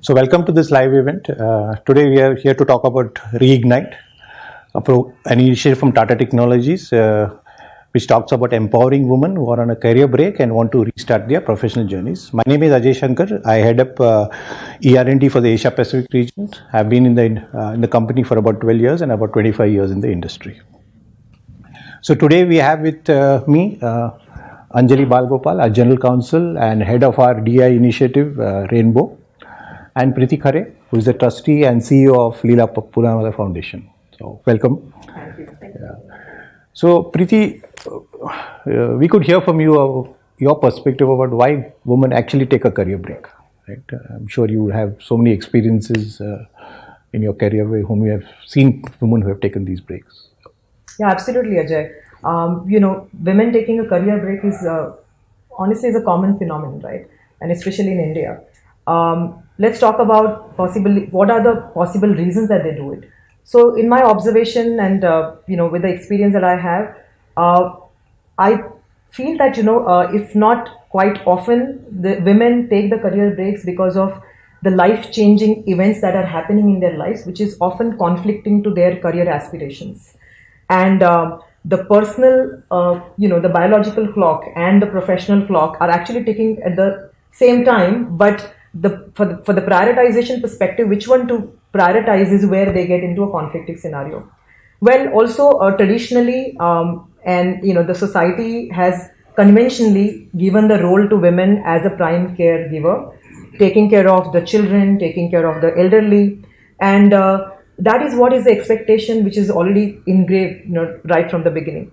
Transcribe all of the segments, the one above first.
So welcome to this live event. Today we are here to talk about Reignite, an initiative from Tata Technologies, which talks about empowering women who are on a career break and want to restart their professional journeys. My name is Ajay Shankar. I head up ER&D for the Asia Pacific region. I've been in the company for about 12 years and about 25 years in the industry. So today we have with me Anjali Balgopal, our General Counsel and head of our DI initiative, Rainbow, and Preeti Khare, who is the trustee and CEO of Leela Poonawalla Foundation. So welcome. Thank you. So Preeti, we could hear from you your perspective about why women actually take a career break. Right? I'm sure you have so many experiences in your career whom you have seen women who have taken these breaks. Yeah, absolutely, Ajay. Women taking a career break is honestly is a common phenomenon, right? And especially in India. Let's talk about what are the possible reasons that they do it. So, in my observation and with the experience that I have, I feel that if not quite often, the women take the career breaks because of the life-changing events that are happening in their lives, which is often conflicting to their career aspirations. And the personal, the biological clock and the professional clock are actually ticking at the same time, but for the prioritization perspective, which one to prioritize is where they get into a conflicting scenario. Well, also traditionally, the society has conventionally given the role to women as a prime caregiver, taking care of the children, taking care of the elderly, and that is what is the expectation which is already engraved, right from the beginning.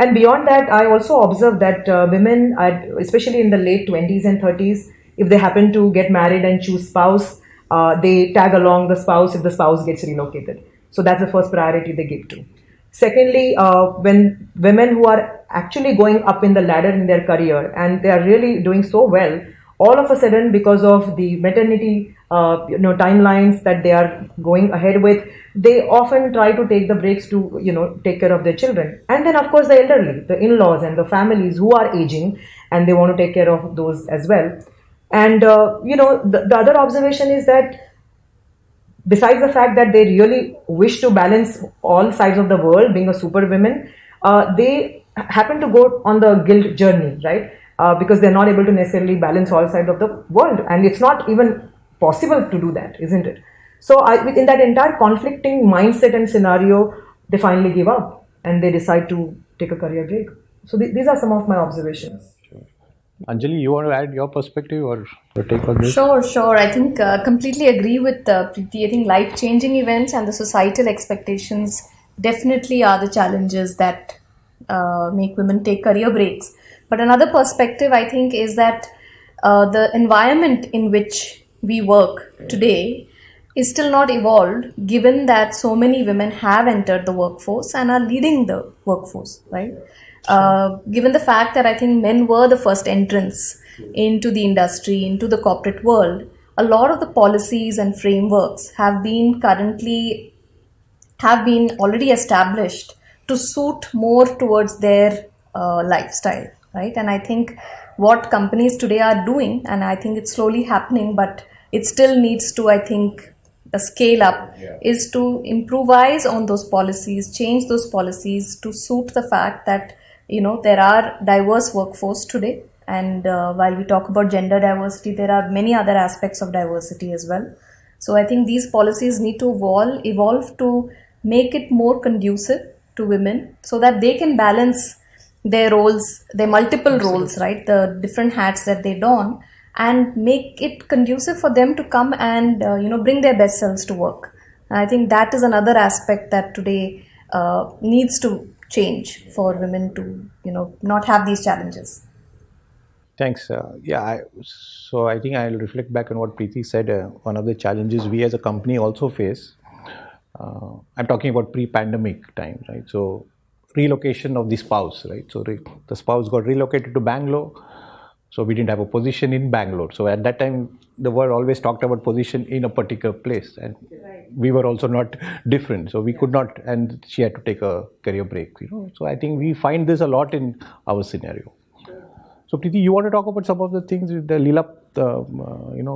And beyond that, I also observed that women, especially in the late 20s and 30s, if they happen to get married and choose spouse, they tag along the spouse if the spouse gets relocated. So that's the first priority they give to. Secondly, when women who are actually going up in the ladder in their career and they are really doing so well, all of a sudden, because of the maternity timelines that they are going ahead with, they often try to take the breaks to take care of their children. And then, of course, the elderly, the in-laws and the families who are aging, and they want to take care of those as well. And the other observation is that besides the fact that they really wish to balance all sides of the world, being a super women, they happen to go on the guilt journey, right? Because they're not able to necessarily balance all sides of the world, and it's not even possible to do that, isn't it? So in that entire conflicting mindset and scenario, they finally give up and they decide to take a career break. So these are some of my observations. Anjali, you want to add your perspective or your take on this? Sure. I think completely agree with Preeti. I think life-changing events and the societal expectations definitely are the challenges that make women take career breaks. But another perspective, I think, is that the environment in which we work today is still not evolved, given that so many women have entered the workforce and are leading the workforce, right? Given the fact that I think men were the first entrants into the industry, into the corporate world, a lot of the policies and frameworks have been already established to suit more towards their lifestyle, right? And I think what companies today are doing, and I think it's slowly happening, but it still needs to, I think, scale up, is to improvise on those policies, change those policies to suit the fact that there are diverse workforce today, and while we talk about gender diversity, there are many other aspects of diversity as well. So I think these policies need to evolve to make it more conducive to women so that they can balance their roles, their multiple roles, right? The different hats that they don, and make it conducive for them to come and bring their best selves to work. And I think that is another aspect that today needs to change for women to not have these challenges. Thanks. So I think I'll reflect back on what Preeti said. One of the challenges we as a company also face, I'm talking about pre-pandemic time, right? So relocation of the spouse, right? So the spouse got relocated to Bangalore. So we didn't have a position in Bangalore. So at that time, the world always talked about position in a particular place, and we were also not different. So we could not, and she had to take a career break. So I think we find this a lot in our scenario. So Preeti, you want to talk about some of the things with the Leela,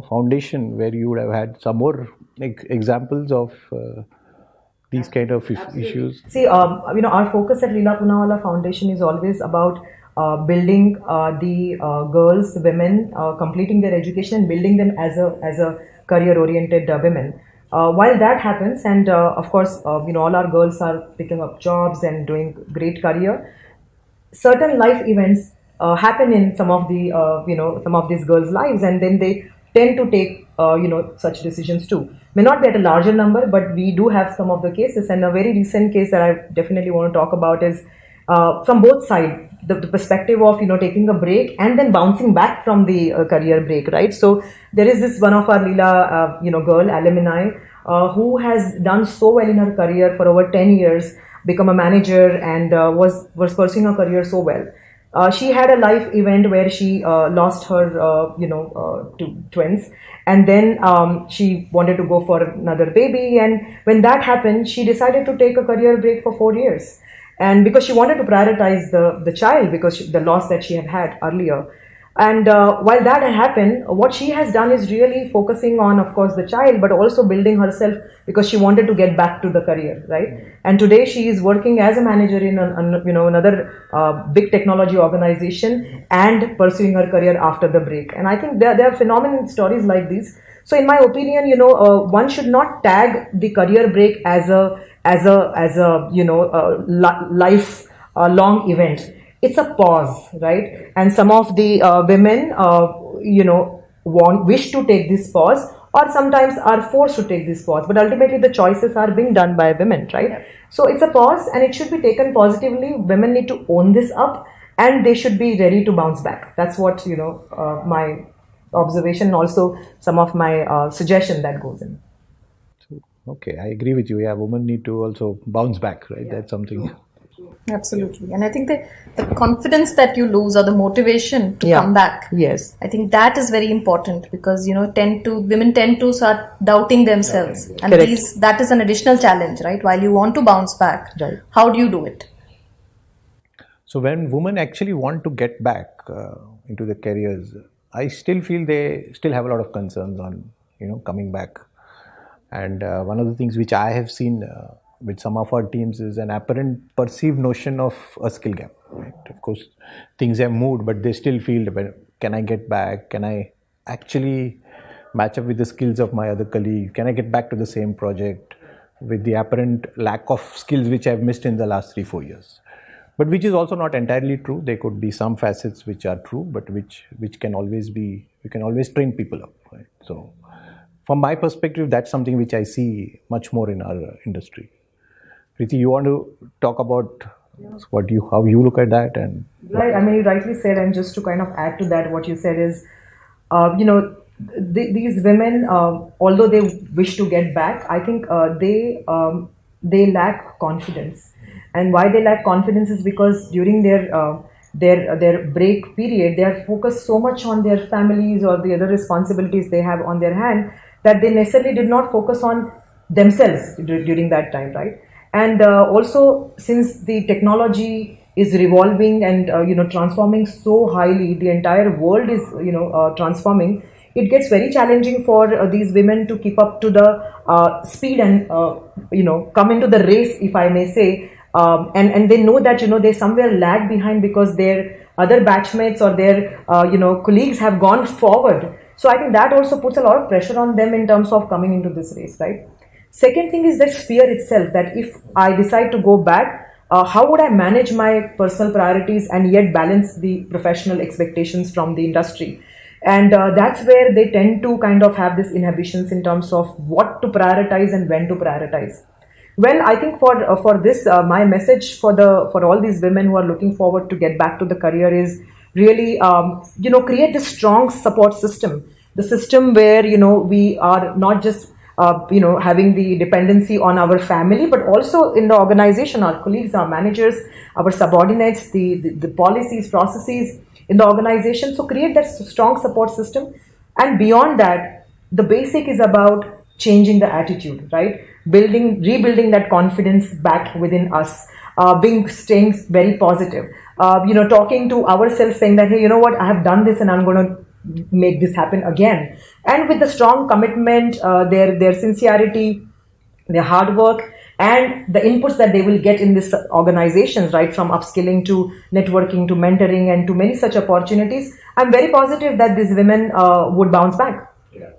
foundation, where you would have had some more examples of these kind of issues? See, our focus at Leela Poonawalla Foundation is always about building the girls, women, completing their education and building them as a career-oriented women. While that happens, and of course, all our girls are picking up jobs and doing great career, certain life events happen in some of the some of these girls' lives, and then they tend to take such decisions too. May not be at a larger number, but we do have some of the cases. And a very recent case that I definitely want to talk about is from both sides, the perspective of taking a break and then bouncing back from the career break, right? So there is this one of our Leela girl alumni who has done so well in her career for over 10 years, become a manager, and was pursuing her career so well. She had a life event where she lost her two twins, and then she wanted to go for another baby, and when that happened, she decided to take a career break for 4 years, and because she wanted to prioritize the child, because the loss that she had earlier. And while that had happened, what she has done is really focusing on, of course, the child, but also building herself, because she wanted to get back to the career, right? And today she is working as a manager in another big technology organization and pursuing her career after the break. And I think there are phenomenal stories like these. So in my opinion, one should not tag the career break as a life long event. It's a pause, right? And some of the women, wish to take this pause, or sometimes are forced to take this pause. But ultimately, the choices are being done by women, right? Yeah. So it's a pause, and it should be taken positively. Women need to own this up, and they should be ready to bounce back. That's what my observation, also some of my suggestion that goes in. Okay, I agree with you. Yeah, women need to also bounce back, right? Yeah. That's something. Absolutely. And I think the confidence that you lose, or the motivation to come back, yes, I think that is very important, because women tend to start doubting themselves, and that is an additional challenge, right? While you want to bounce back, right, how do you do it? So when women actually want to get back into their careers, I still feel they still have a lot of concerns on coming back. And one of the things which I have seen with some of our teams is an apparent perceived notion of a skill gap, right? Of course, things have moved, but they still feel, can I get back? Can I actually match up with the skills of my other colleague? Can I get back to the same project with the apparent lack of skills which I've missed in the last 3-4 years? But which is also not entirely true. There could be some facets which are true, but which can always be, you can always train people up, right? So from my perspective, that's something which I see much more in our industry. Preeti, you want to talk about how you look at that? And right, I mean, you rightly said, and just to kind of add to that, what you said is, these women, although they wish to get back, I think they lack confidence. And why they lack confidence is because during their break period, they are focused so much on their families or the other responsibilities they have on their hand, that they necessarily did not focus on themselves during that time, right? And also, since the technology is revolving and transforming so highly, the entire world is transforming. It gets very challenging for these women to keep up to the speed and come into the race, if I may say. And they know that they somewhere lag behind, because their other batchmates or their colleagues have gone forward. So I think that also puts a lot of pressure on them in terms of coming into this race, right? Second thing is that fear itself, that if I decide to go back, how would I manage my personal priorities and yet balance the professional expectations from the industry? And that's where they tend to kind of have this inhibitions in terms of what to prioritize and when to prioritize. Well, I think for this, my message for all these women who are looking forward to get back to the career is really, create this strong support system. The system where, we are not just having the dependency on our family, but also in the organization, our colleagues, our managers, our subordinates, the policies, processes in the organization. So create that strong support system. And beyond that, the basic is about changing the attitude, right? Rebuilding that confidence back within us. staying very positive, talking to ourselves, saying that, hey, you know what, I have done this and I'm going to make this happen again. And with the strong commitment, their sincerity, their hard work, and the inputs that they will get in this organizations, right, from upskilling to networking to mentoring and to many such opportunities, I'm very positive that these women would bounce back. Yeah.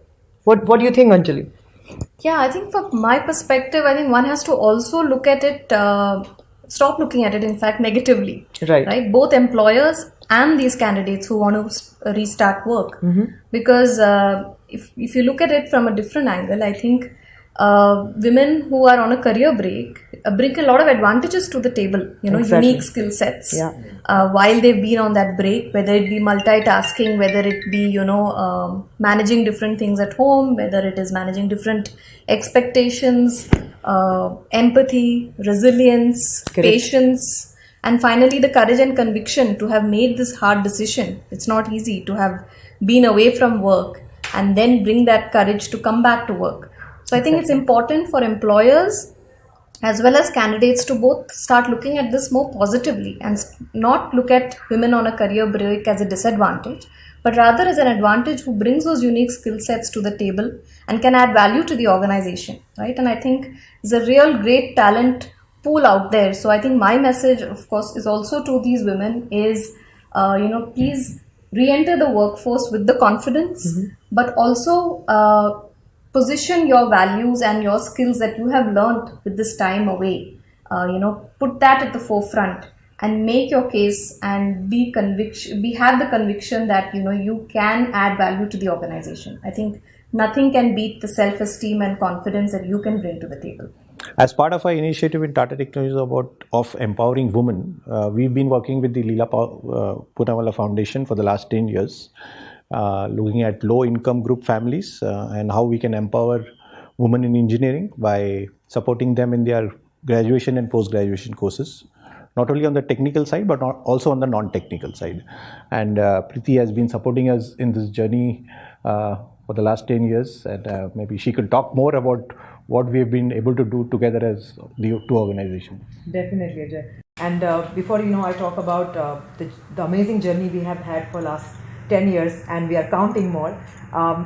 What do you think, Anjali? Yeah, I think from my perspective, I think one has to also look at it, stop looking at it, in fact, negatively. Right? Both employers and these candidates who want to restart work. Because if you look at it from a different angle, I think women who are on a career break bring a lot of advantages to the table, Exactly. unique skill sets. While they've been on that break, whether it be multitasking, whether it be, managing different things at home, whether it is managing different expectations, empathy, resilience, Correct. patience, and finally the courage and conviction to have made this hard decision. It's not easy to have been away from work and then bring that courage to come back to work. So I think it's important for employers as well as candidates to both start looking at this more positively and not look at women on a career break as a disadvantage, but rather as an advantage who brings those unique skill sets to the table and can add value to the organization, right? And I think there's a real great talent pool out there. So I think my message, of course, is also to these women is, please re-enter the workforce with the confidence, but also position your values and your skills that you have learned with this time away. Put that at the forefront and make your case and have the conviction that you can add value to the organization. I think nothing can beat the self-esteem and confidence that you can bring to the table. As part of our initiative in Tata Technologies of empowering women, we've been working with the Leela Poonawalla Foundation for the last 10 years. Looking at low-income group families and how we can empower women in engineering by supporting them in their graduation and post-graduation courses, not only on the technical side but also on the non-technical side. And Preeti has been supporting us in this journey for the last 10 years, and maybe she could talk more about what we have been able to do together as the two organizations. Definitely, Ajay. And before I talk about the amazing journey we have had for last 10 years, and we are counting more.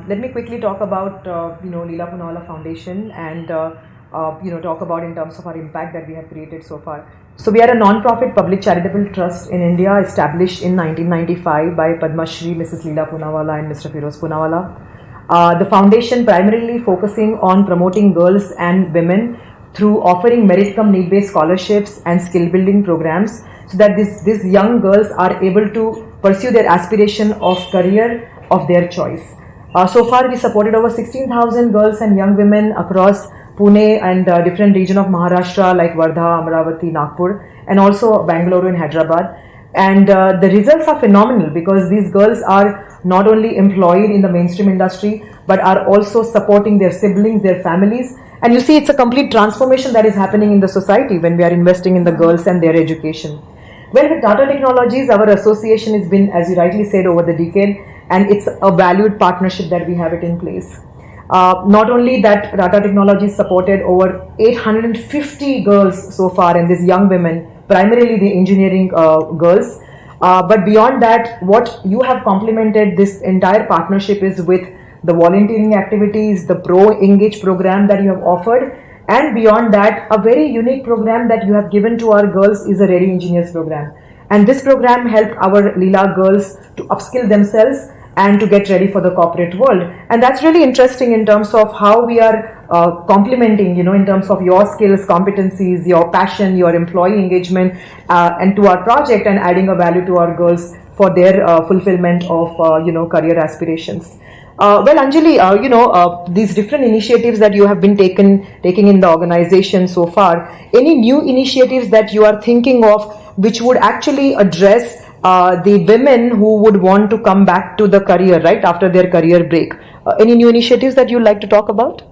Let me quickly talk about Leela Poonawalla Foundation and talk about in terms of our impact that we have created so far. So we are a non-profit public charitable trust in India, established in 1995 by Padma Shri Mrs. Leela Poonawalla and Mr. Firoz Poonawalla. The foundation primarily focusing on promoting girls and women through offering merit cum need-based scholarships and skill building programs, so that these young girls are able to pursue their aspiration of career of their choice. So far, we supported over 16,000 girls and young women across Pune and different region of Maharashtra like Wardha, Amravati, Nagpur, and also Bangalore and Hyderabad. And the results are phenomenal because these girls are not only employed in the mainstream industry but are also supporting their siblings, their families. And you see, it's a complete transformation that is happening in the society when we are investing in the girls and their education. Well, with Tata Technologies, our association has been, as you rightly said, over the decade, and it's a valued partnership that we have it in place. Not only that, Tata Technologies supported over 850 girls so far, and these young women, primarily the engineering girls. But beyond that, what you have complemented this entire partnership is with the volunteering activities, the Pro Engage program that you have offered. And beyond that, a very unique program that you have given to our girls is a Ready Engineers program. And this program helped our Leela girls to upskill themselves and to get ready for the corporate world. And that's really interesting in terms of how we are complementing, in terms of your skills, competencies, your passion, your employee engagement, and to our project, and adding a value to our girls for their fulfillment of, career aspirations. Well, Anjali, these different initiatives that you have been taking in the organization so far, any new initiatives that you are thinking of which would actually address the women who would want to come back to the career, right, after their career break? Any new initiatives that you'd like to talk about?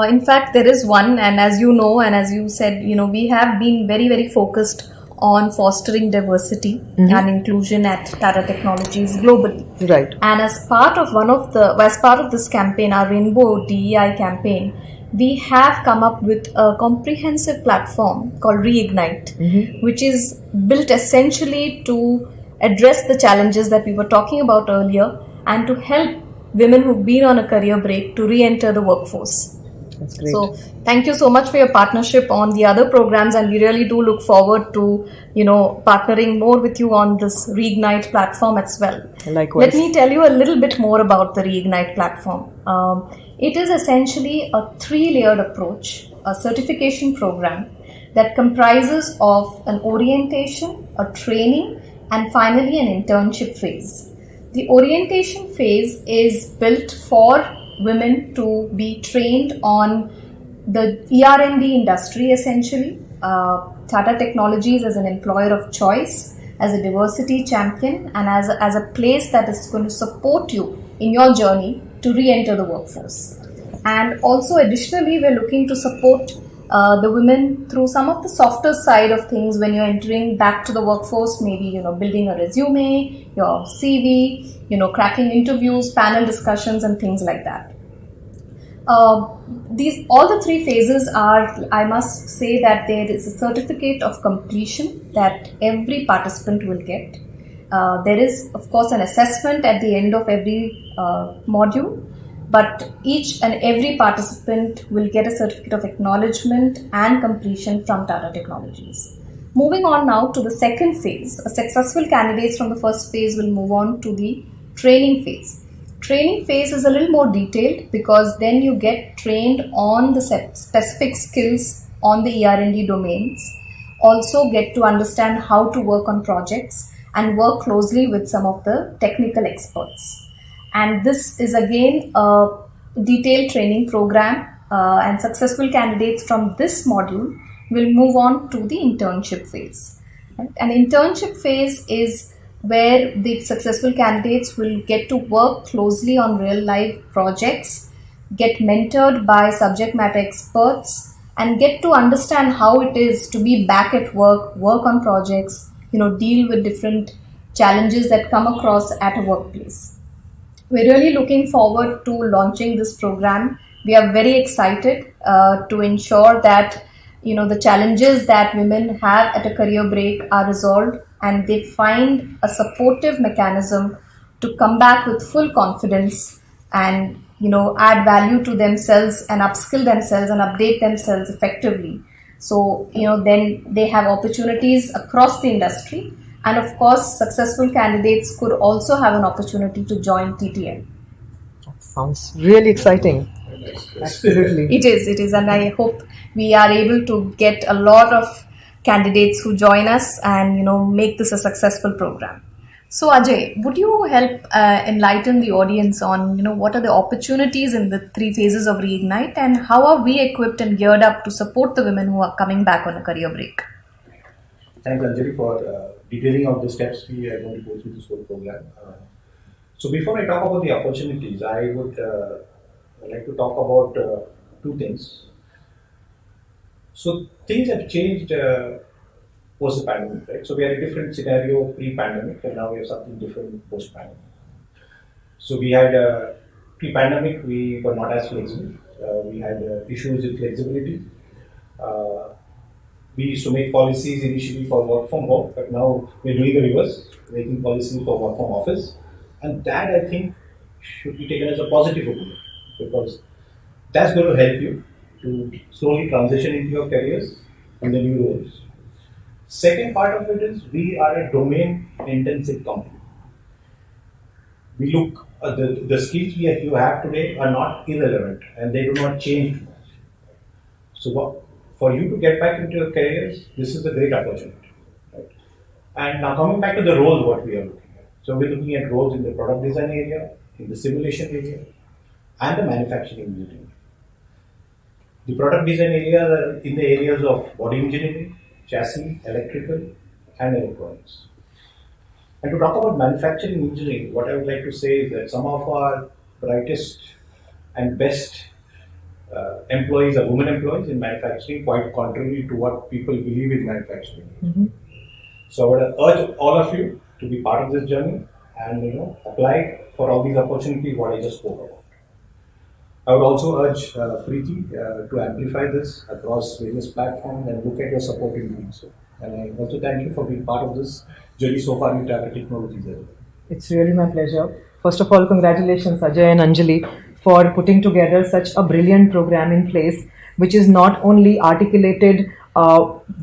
In fact, there is one, and as you know, and as you said, we have been very, very focused on fostering diversity and inclusion at Tata Technologies globally. Right. And as part of this campaign, our Rainbow DEI campaign, we have come up with a comprehensive platform called Reignite, which is built essentially to address the challenges that we were talking about earlier and to help women who've been on a career break to re-enter the workforce. That's great. So thank you so much for your partnership on the other programs, and we really do look forward to partnering more with you on this Reignite platform as well. Likewise. Let me tell you a little bit more about the Reignite platform. It is essentially a 3-layered approach, a certification program that comprises of an orientation, a training, and finally an internship phase. The orientation phase is built for women to be trained on the ER&D industry essentially. Tata Technologies as an employer of choice, as a diversity champion, and as a place that is going to support you in your journey to re-enter the workforce. And also additionally, we're looking to support the women through some of the softer side of things when you're entering back to the workforce, maybe building a resume, your CV, cracking interviews, panel discussions, and things like that. All the 3 phases are, I must say that there is a certificate of completion that every participant will get. There is, of course, an assessment at the end of every module, but each and every participant will get a certificate of acknowledgement and completion from Tata Technologies. Moving on now to the second phase, successful candidates from the first phase will move on to the training phase. Training phase is a little more detailed because then you get trained on the specific skills on the ER&D domains, also get to understand how to work on projects and work closely with some of the technical experts. And this is again a detailed training program, and successful candidates from this module will move on to the internship phase. Right? An internship phase is where the successful candidates will get to work closely on real life projects, get mentored by subject matter experts, and get to understand how it is to be back at work on projects, deal with different challenges that come across at a workplace. We're really looking forward to launching this program. We are very excited to ensure that the challenges that women have at a career break are resolved and they find a supportive mechanism to come back with full confidence and add value to themselves and upskill themselves and update themselves effectively. So then they have opportunities across the industry, and of course successful candidates could also have an opportunity to join TTL. Sounds really exciting. Absolutely. It is, and I hope we are able to get a lot of candidates who join us and make this a successful program. So Ajay, would you help enlighten the audience on what are the opportunities in the 3 phases of Reignite and how are we equipped and geared up to support the women who are coming back on a career break? Thanks, Anjali, for detailing out the steps we are going to go through this whole program. So before I talk about the opportunities, I would like to talk about 2 things. So things have changed post the pandemic, right? So we had a different scenario pre-pandemic, and now we have something different post-pandemic. So we had pre-pandemic, we were not as flexible. We had issues with flexibility. We used to make policies initially for work from home, but now we're doing the reverse, making policies for work from office. And that, I think, should be taken as a positive opinion, because that's going to help you to slowly transition into your careers and the new roles. Second part of it is we are a domain-intensive company. We look at the skills you have today are not irrelevant and they do not change too much. So for you to get back into your careers, this is a great opportunity. Right? And now coming back to the roles, what we are looking at. So we're looking at roles in the product design area, in the simulation area, and the manufacturing engineering. The product design area are in the areas of body engineering, chassis, electrical, and electronics. And to talk about manufacturing engineering, what I would like to say is that some of our brightest and best employees are women employees in manufacturing, quite contrary to what people believe in manufacturing. Mm-hmm. So I would urge all of you to be part of this journey and apply for all these opportunities what I just spoke about. I would also urge Preeti to amplify this across various platforms and look at your support in doing so. And I also thank you for being part of this journey so far with Tata Technologies as well. It's really my pleasure. First of all, congratulations, Ajay and Anjali, for putting together such a brilliant program in place, which is not only articulated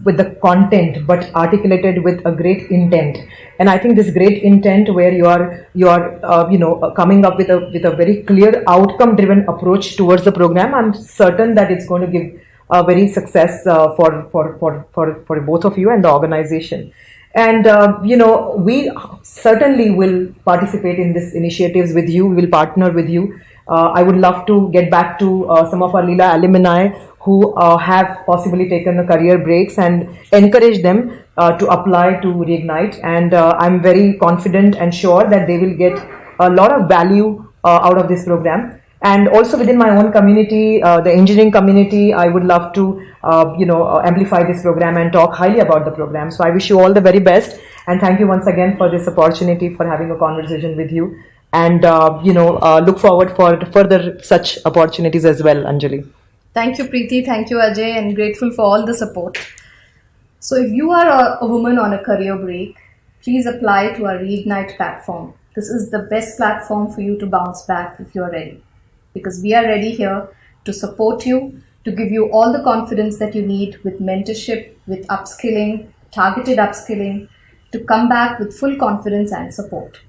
with the content, but articulated with a great intent. And I think this great intent, where you are coming up with a very clear outcome-driven approach towards the program, I'm certain that it's going to give a very success for both of you and the organization. And we certainly will participate in these initiatives with you. We will partner with you. I would love to get back to some of our Leela alumni who have possibly taken a career breaks and encourage them to apply to Reignite. And I'm very confident and sure that they will get a lot of value out of this program. And also within my own community, the engineering community, I would love to, amplify this program and talk highly about the program. So I wish you all the very best, and thank you once again for this opportunity for having a conversation with you. And look forward for further such opportunities as well, Anjali. Thank you, Preeti. Thank you, Ajay, and grateful for all the support. So, if you are a woman on a career break, please apply to our Reignite platform. This is the best platform for you to bounce back if you are ready, because we are ready here to support you, to give you all the confidence that you need with mentorship, with upskilling, targeted upskilling, to come back with full confidence and support.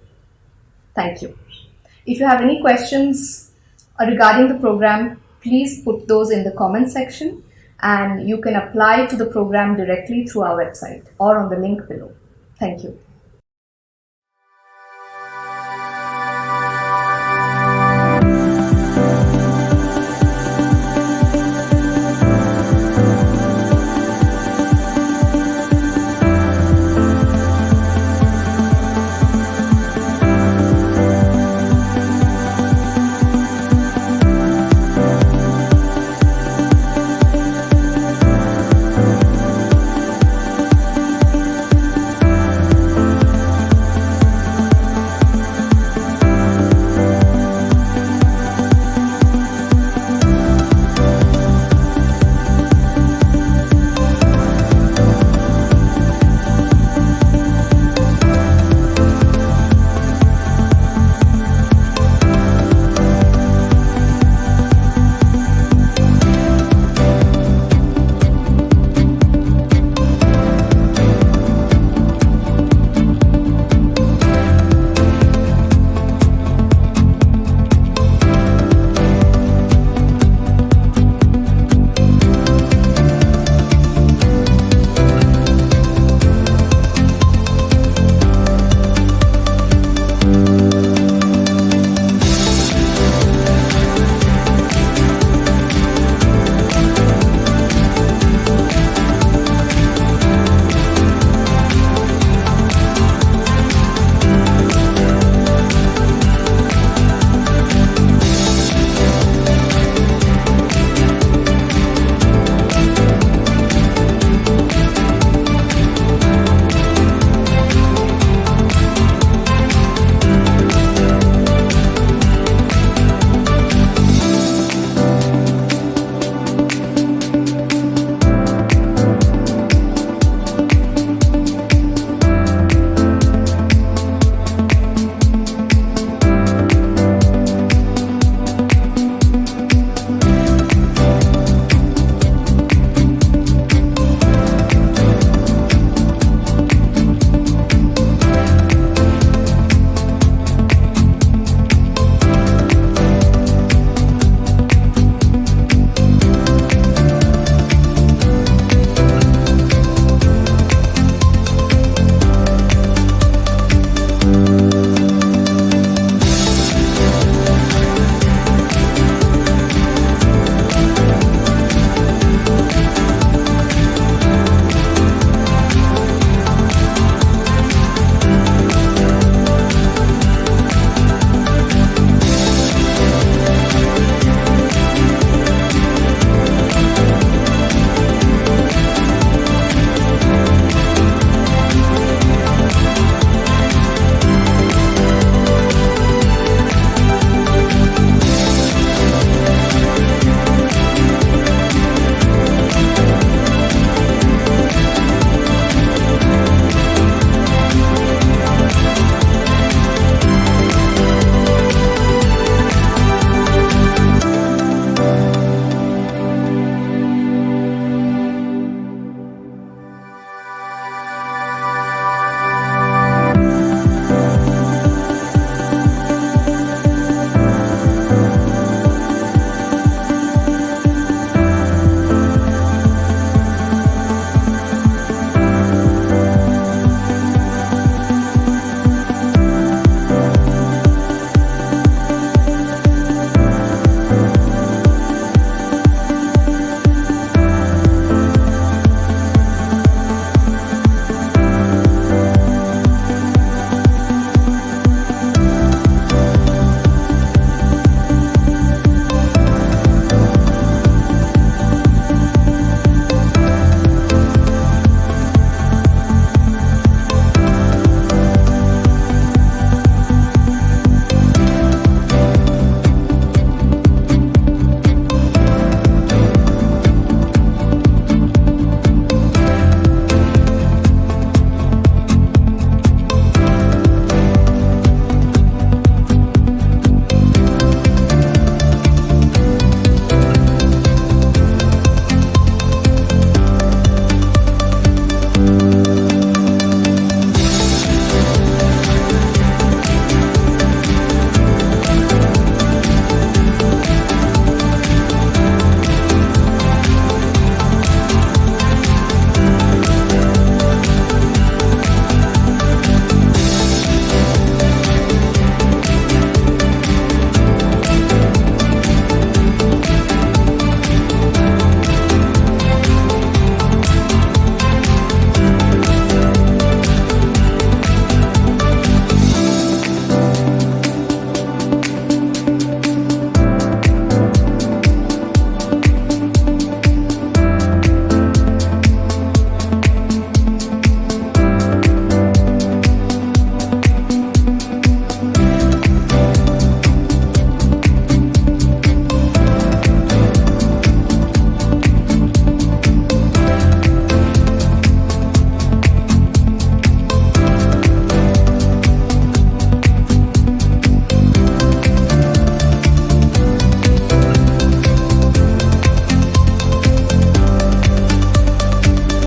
Thank you. If you have any questions regarding the program, please put those in the comment section, and you can apply to the program directly through our website or on the link below. Thank you.